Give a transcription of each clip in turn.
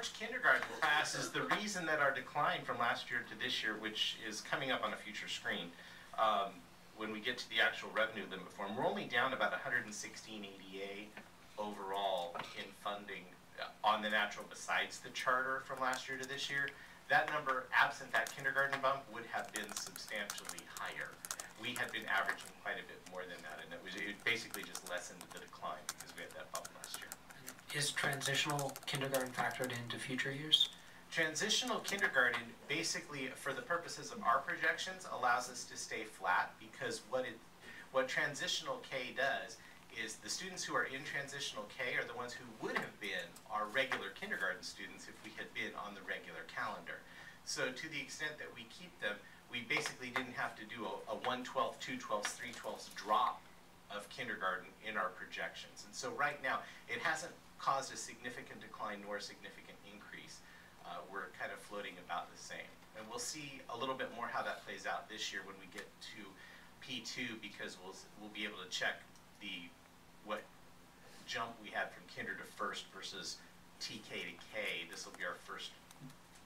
average kindergarten class is the reason that our decline from last year to this year, which is coming up on a future screen, when we get to the actual revenue limit form, we're only down about 116 ADA overall in funding on the natural besides the charter from last year to this year. That number, absent that kindergarten bump, would have been substantially higher. We had been averaging quite a bit more than that, and it basically just lessened the decline because we had that bump last year. Is transitional kindergarten factored into future years? Transitional kindergarten, basically, for the purposes of our projections, allows us to stay flat because what transitional K does is the students who are in transitional K are the ones who would have been our regular kindergarten students if we had been on the regular calendar. So to the extent that we keep them, we basically didn't have to do a 1/12, 2/12, 3/12 drop of kindergarten in our projections. And so right now, it hasn't caused a significant decline nor a significant increase. We're kind of floating about the same. And we'll see a little bit more how that plays out this year when we get to P2, because we'll be able to check what jump we had from kinder to first versus TK to K. This will be our first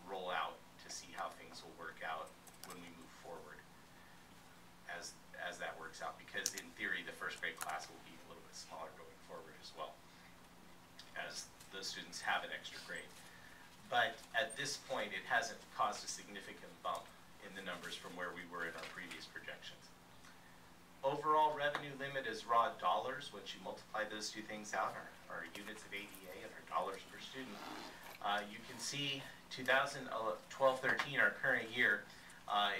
rollout to see how things will work out when we move forward as that works out, because in theory the first grade class will be a little bit smaller going forward as well, as those students have an extra grade. But at this point it hasn't caused a significant bump in the numbers from where we were in our previous projections. Overall revenue limit is raw dollars. Once you multiply those two things out, our units of ADA and our dollars per student, you can see 2012-13, our current year,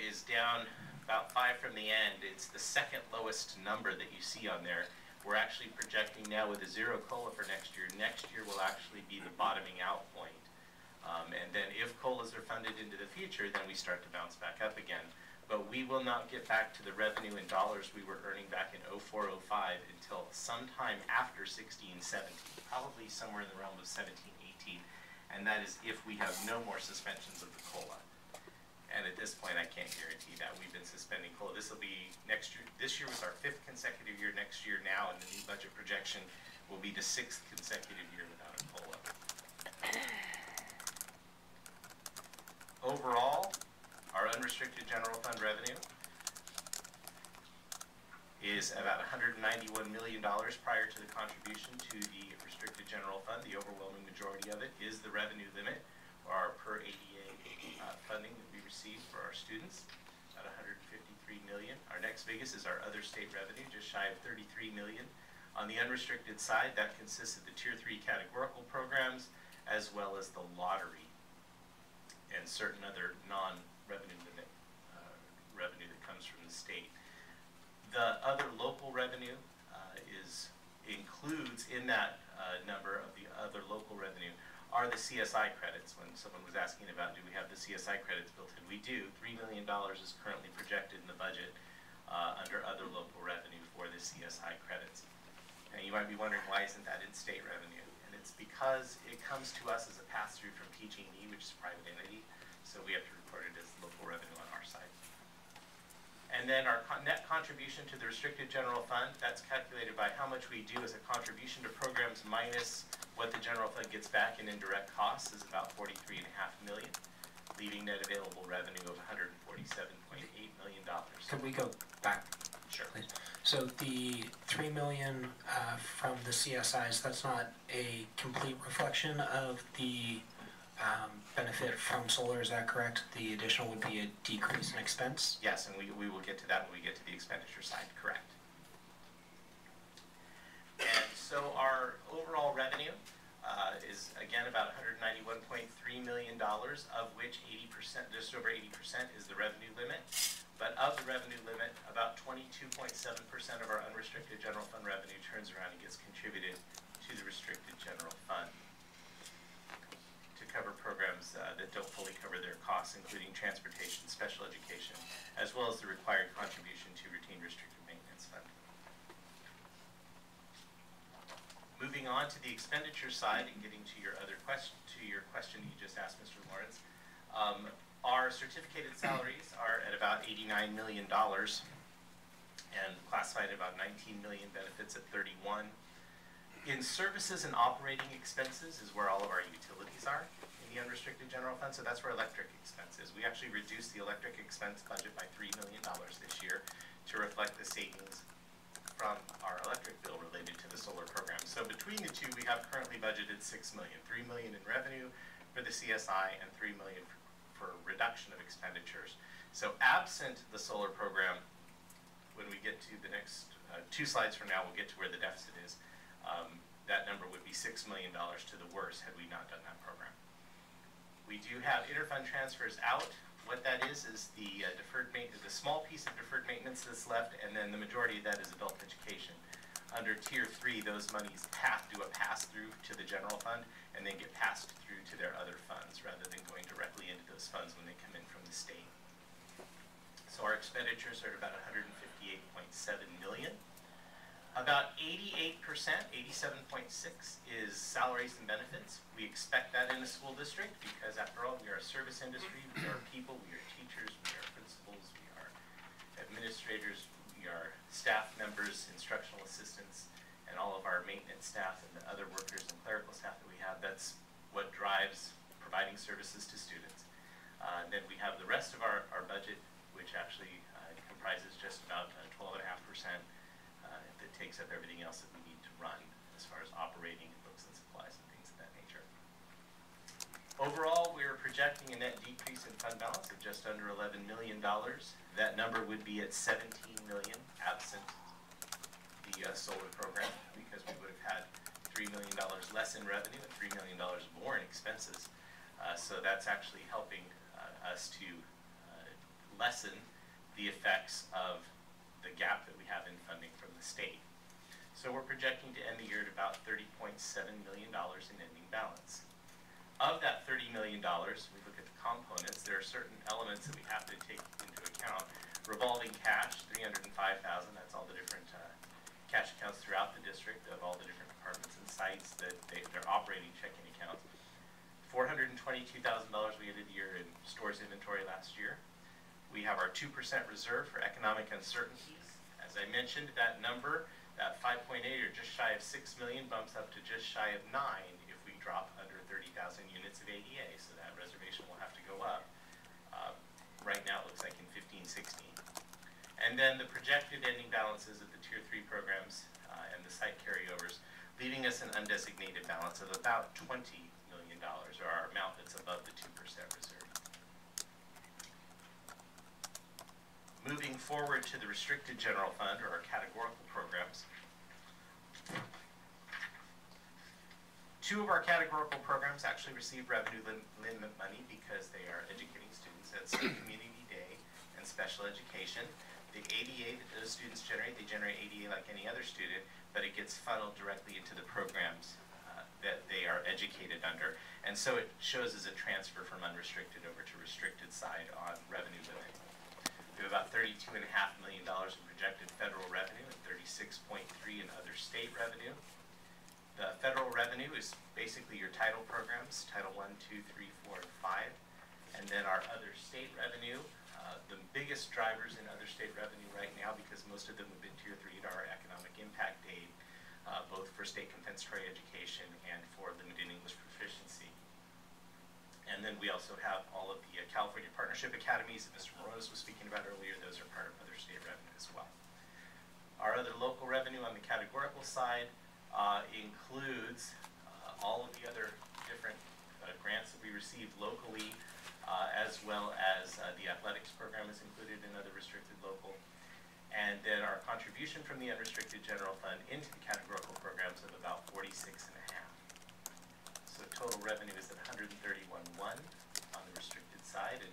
is down about 5 from the end. It's the second lowest number that you see on there. We're actually projecting now with a 0 COLA for next year. Next year will actually be the bottoming out point. And then if COLAs are funded into the future, then we start to bounce back up again. But we will not get back to the revenue in dollars we were earning back in 04-05 until sometime after 16-17, probably somewhere in the realm of 17-18. And that is if we have no more suspensions of the COLA. And at this point, I can't guarantee that. We've been suspending COLA. This will be next year. This year was our 5th consecutive year. Next year now, in the new budget projection, will be the 6th consecutive year without a COLA. Overall, our unrestricted general fund revenue is about $191 million prior to the contribution to the restricted general fund. The overwhelming majority of it is the revenue limit, or our per ADA funding that we receive for our students, about $153 million. Our next biggest is our other state revenue, just shy of $33 million. On the unrestricted side, that consists of the Tier 3 categorical programs, as well as the lottery and certain other non-revenue limit revenue that comes from the state. The other local revenue includes in that number of the other local revenue are the CSI credits. When someone was asking about, do we have the CSI credits built in? We do. $3 million is currently projected in the budget under other local revenue for the CSI credits. And you might be wondering, why isn't that in state revenue? And it's because it comes to us as a pass-through from PG&E, which is a private entity, so we have to record it as local revenue on our side. And then our net contribution to the restricted general fund, that's calculated by how much we do as a contribution to programs minus what the general fund gets back in indirect costs, is about $43.5 million, leaving net available revenue of $147.8 million. Could we go back? Sure. Please. So the $3 million from the CSIs, that's not a complete reflection of the benefit from solar, is that correct? The additional would be a decrease in expense? Yes, and we will get to that when we get to the expenditure side, correct. And so our overall revenue is again about $191.3 million, of which 80%, just over 80% is the revenue limit. But of the revenue limit, about 22.7% of our unrestricted general fund revenue turns around and gets contributed to the restricted general fund to cover programs that don't fully cover their costs, including transportation, special education, as well as the required contribution to routine restricted maintenance fund. Moving on to the expenditure side and getting to your other question, you just asked, Mr. Lawrence. Our certificated salaries are at about $89 million and classified at about $19 million, benefits at $31. In services and operating expenses is where all of our utilities are in the unrestricted general fund, so that's where electric expense is. We actually reduced the electric expense budget by $3 million this year to reflect the savings from our electric bill related to the solar program. So between the two, we have currently budgeted $6 million, $3 million in revenue for the CSI and $3 million for reduction of expenditures. So absent the solar program, when we get to the next 2 slides from now, we'll get to where the deficit is. That number would be $6 million to the worse had we not done that program. We do have interfund transfers out. What that is the deferred maintenance, the small piece of deferred maintenance that's left, and then the majority of that is adult education. Under Tier 3, those monies do a pass-through to the general fund and then get passed through to their other funds rather than going directly into those funds when they come in from the state. So our expenditures are at about $158.7 million. About 88%, 87.6% is salaries and benefits. We expect that in a school district because, after all, we are a service industry. We are people, we are teachers, we are principals, we are administrators, we are staff members, instructional assistants, and all of our maintenance staff and the other workers and clerical staff that we have. That's what drives providing services to students. Then we have the rest of our budget, which actually comprises just about 12.5%. That takes up everything else that we need to run as far as operating books and supplies and things of that nature. Overall, we're projecting a net decrease in fund balance of just under $11 million. That number would be at $17 million absent the solar program, because we would have had $3 million less in revenue and $3 million more in expenses. So that's actually helping us to lessen the effects of the gap that we have in funding from the state. So we're projecting to end the year at about $30.7 million in ending balance. Of that $30 million, we look at the components, there are certain elements that we have to take into account. Revolving cash, $305,000, that's all the different cash accounts throughout the district of all the different departments and sites that they're operating checking accounts. $422,000 we ended the year in stores inventory last year. We have our 2% reserve for economic uncertainties. As I mentioned, that number, that 5.8 or just shy of 6 million bumps up to just shy of 9 if we drop under 30,000 units of ADA, so that reservation will have to go up. Right now it looks like in 15, 16. And then the projected ending balances of the Tier 3 programs and the site carryovers, leaving us an undesignated balance of about $20 million, or our amount that's above the 2% reserve. Moving forward to the restricted general fund, or our categorical programs. 2 of our categorical programs actually receive revenue limit money because they are educating students at Community Day and special education. The ADA that those students generate, they generate ADA like any other student, but it gets funneled directly into the programs that they are educated under. And so it shows as a transfer from unrestricted over to restricted side on revenue limit. We have about $32.5 million in projected federal revenue and $36.3 in other state revenue. The federal revenue is basically your title programs, Title I, II, III, IV, and V. And then our other state revenue, the biggest drivers in other state revenue right now, because most of them have been Tier 3, are economic impact aid, both for state compensatory education and for limited English proficiency. And then we also have all of the California Partnership Academies that Mr. Moroz was speaking about earlier. Those are part of other state revenue as well. Our other local revenue on the categorical side includes all of the other different grants that we receive locally, as well as the athletics program is included in other restricted local. And then our contribution from the unrestricted general fund into the categorical programs of about 46.5. So total revenue is at 131.1 on the restricted side and